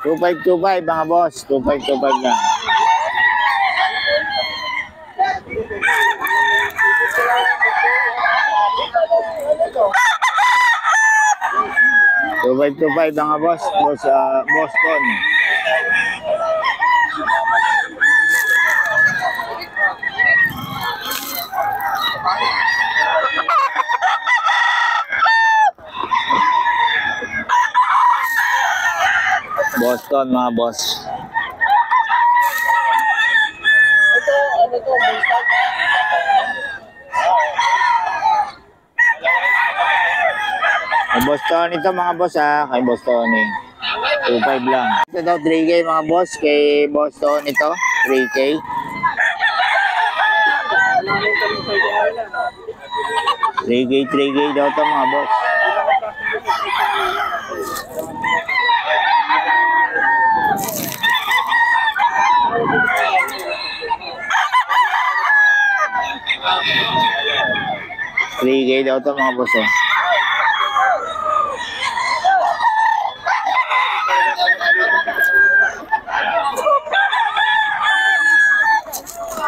2525 mga boss. 2525 lang. So 525 mga boss. Boston. Boston mga boss. Kay Boston ito mga boss ha. Kay Boston 25 lang. Ito daw 3K mga boss. Kay Boston ito 3K. 3K daw ito mga boss. $3K daw ito mga boss eh.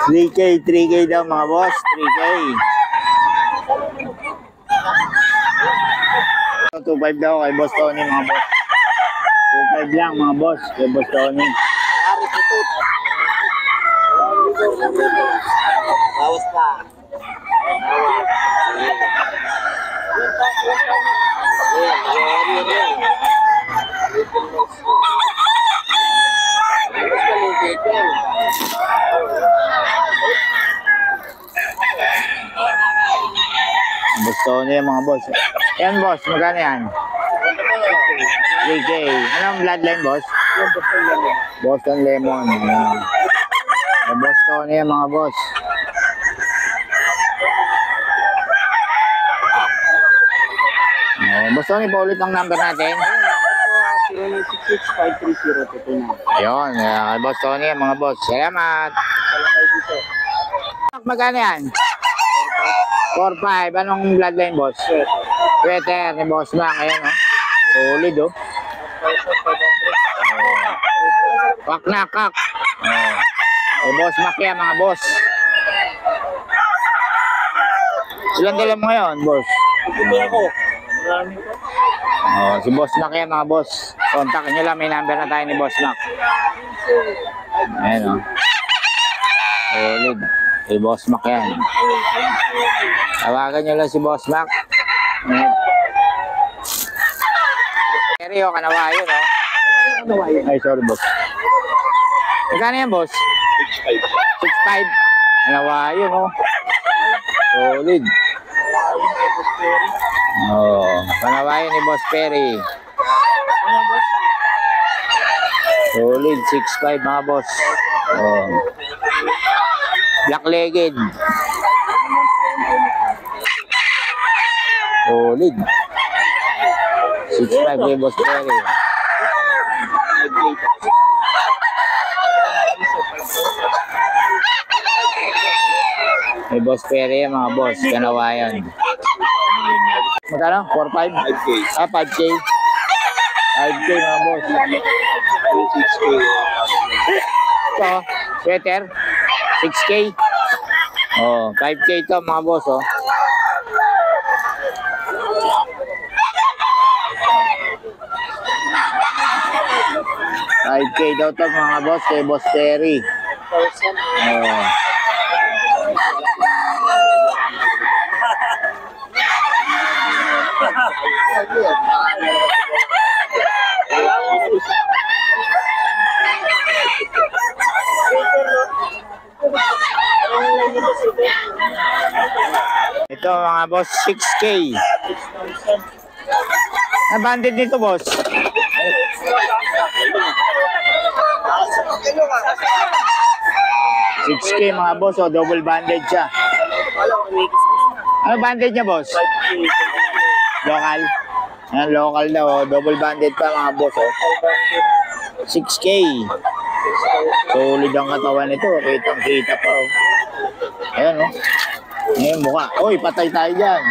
$3K daw mga boss. 3K. 2.5 daw kay Boss Tony mga boss. 2.5 lang mga boss kay Boss Tony. Bawas pa. Boss Tony mga boss. Yan boss, magkano yan? 3K. Anong bloodline boss? Boston Lemon. Boss Tony yan mga boss. Boss Tony, paulit ang number natin. 0966-530-229. Ayun, Boss Tony yan mga boss. Salamat. Magkano yan? 4-5. Anong bloodline boss? Sweater ni Boss Mac. Ayan o. Solid o. Kak na kak. Boss Mac yan mga boss. Ilan dala mo ngayon boss? Hindi ako. Si Boss Mac yan mga boss. Kontakin nyo lang. May number na tayo ni Boss Mac. Ayan o. Solid. Si Boss Mac yan. Tawagan nyo lang si Boss Mac. Seryo, kanawayo, no? Ay, sorry, boss. Magkano yan, boss? 6.5. Kanawayo, no? Solid. Kanawayo ni Boss Perry. Solid, 6.5 mga boss. Black-legged. Solid. 6.5 kay Boss Perry. May Boss Perry yan mga boss. Kanawayan. Magkano? 4.5? 5K. 5K. 5K mga boss. 6K. Ito, sweater. 6K. 5K ito mga boss, oh. $5K daw ito mga boss kay Boss Terry. Ito mga boss, 6K. Na-banded nito boss? 6K mga boss, double banded siya. Ano banded niya boss? Local. Yan, local daw, double banded pa mga boss. 6K. Solid ang katawan nito, kitang kita pa. Ayan o. Ayan mukha. Uy, patay tayo dyan.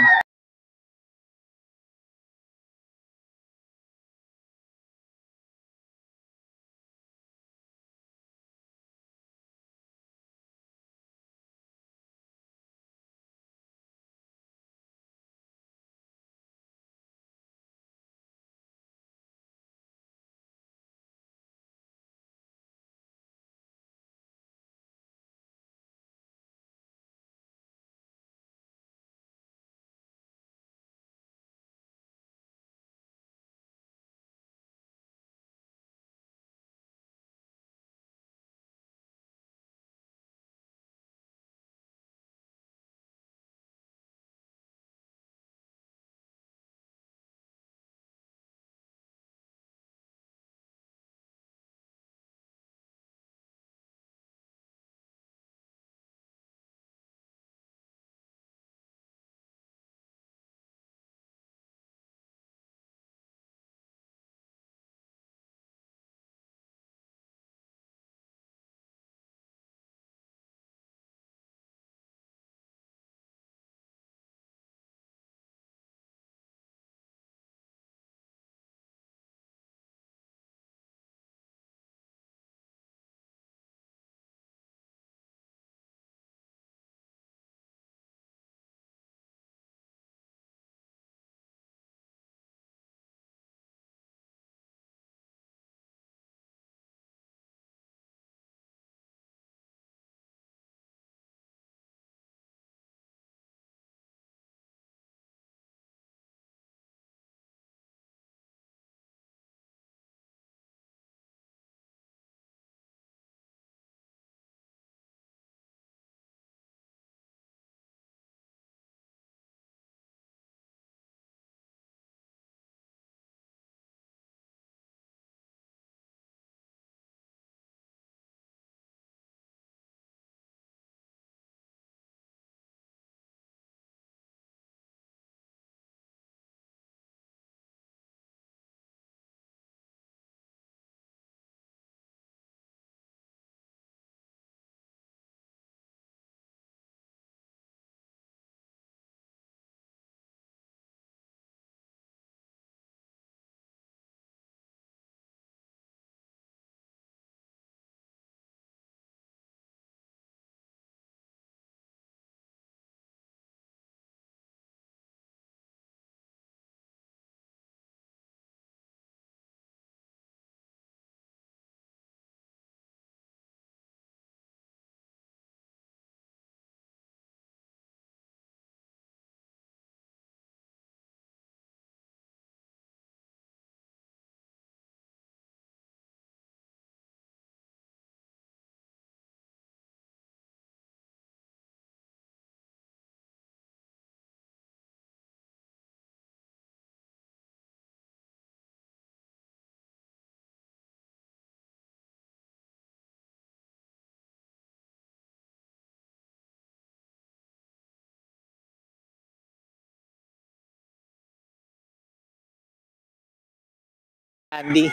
Andy.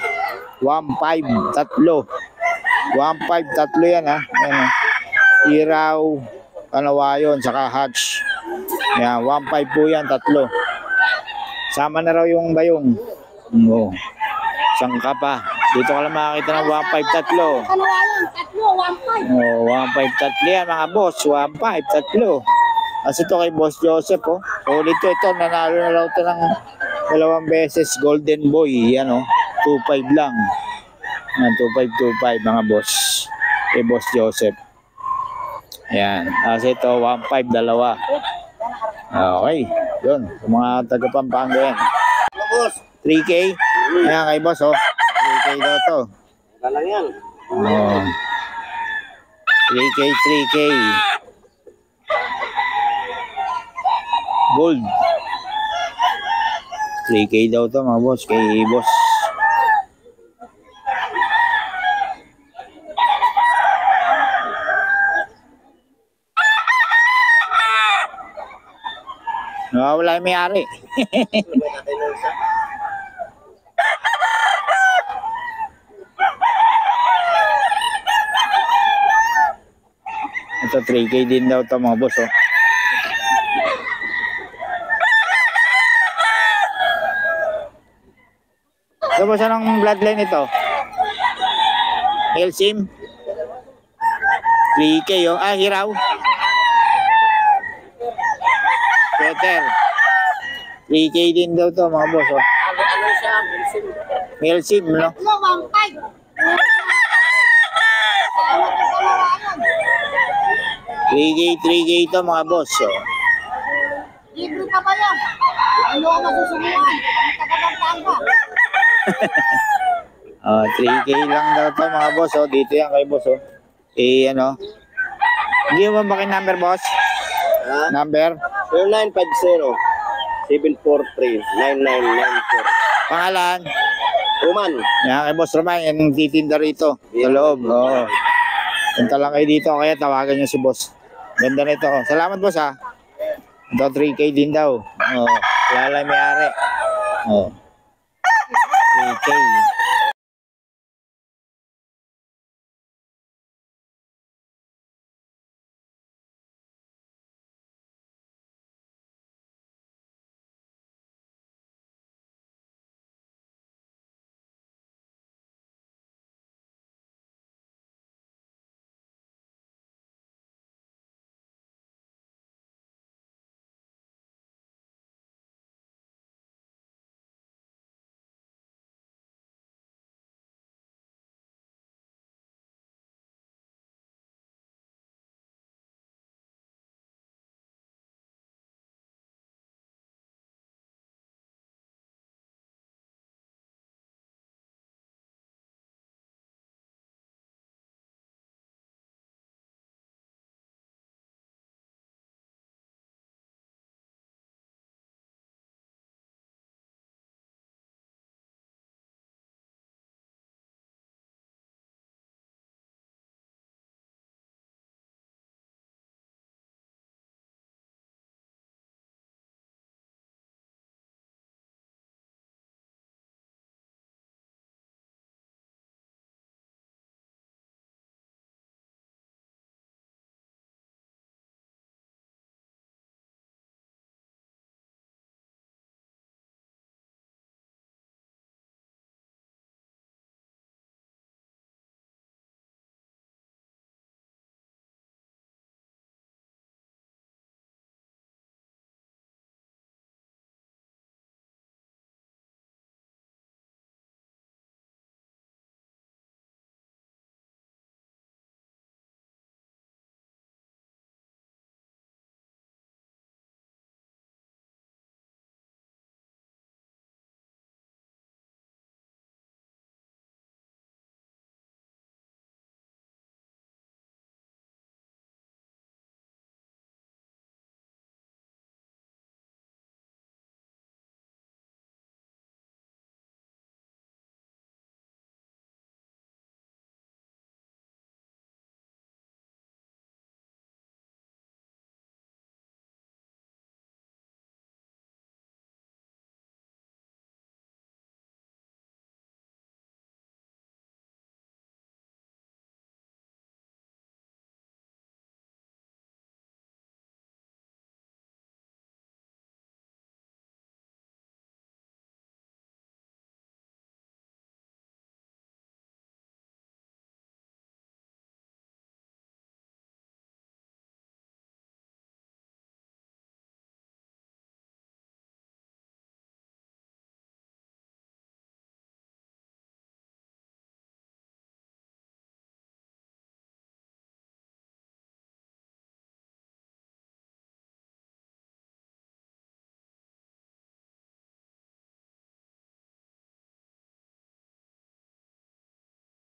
1.5, tatlo. 1.5, tatlo yan ha. Ayan, oh. Iraw, Kanawayon, saka hatch. Yan, 1.5 po yan, tatlo. Sama na raw yung bayong. Oo. Sangka pa. Dito ka lang makakita ng 1.5, tatlo. Kanawalan, tatlo, 1.5. Oh, 1.5, tatlo yan mga boss. 1.5, tatlo. Kasi ito kay Boss Joseph, oh. Solid to ito. Nanalo na raw ito ng 2 beses. Golden Boy. Yan, oh. 2.5 lang. Yan, 2.5, 2.5 mga boss. Kay Boss Joseph. Ayan. Kasi ito, 1.5, dalawa. Okay. Yun. Sa mga taga Pampanga yan. Ano, boss? 3K. Ayan kay boss, oh. 3K daw to. Wala lang yan. Oh. 3K, 3K. Gold. 3K daw to mga boss. Kay boss. Wala yung may-ari. Sabay natin ng isa. Ito 3K din daw to mga boss, oh. So, boss, anong bloodline ito? Elsim? 3K, oh. Ah, Hiraw. Peter. 3K din daw to mga boss, oh. Ano siya? Bilsin. Elsim, no? Tatlo, 1.5. Tama ka Kanawalan. 3K to mga boss, oh. Libre ka ba yan? Ano ang masusubuan? Ang taga-Pampanga. 3K lang daw to mga boss, oh. Dito yan kay boss, oh. Ano? Hindi mo ba number, boss? Ha? Number? 0950-743-9994. Pangalan? Roman. Yan kay boss Roman, yung titinda rito sa loob. Oo. Punta lang kayo dito, kaya tawagan nyo si boss. Ganda nito. Salamat boss ha. Ito 3K din daw. Oo. Wala lang may-ari. Oo. 3K.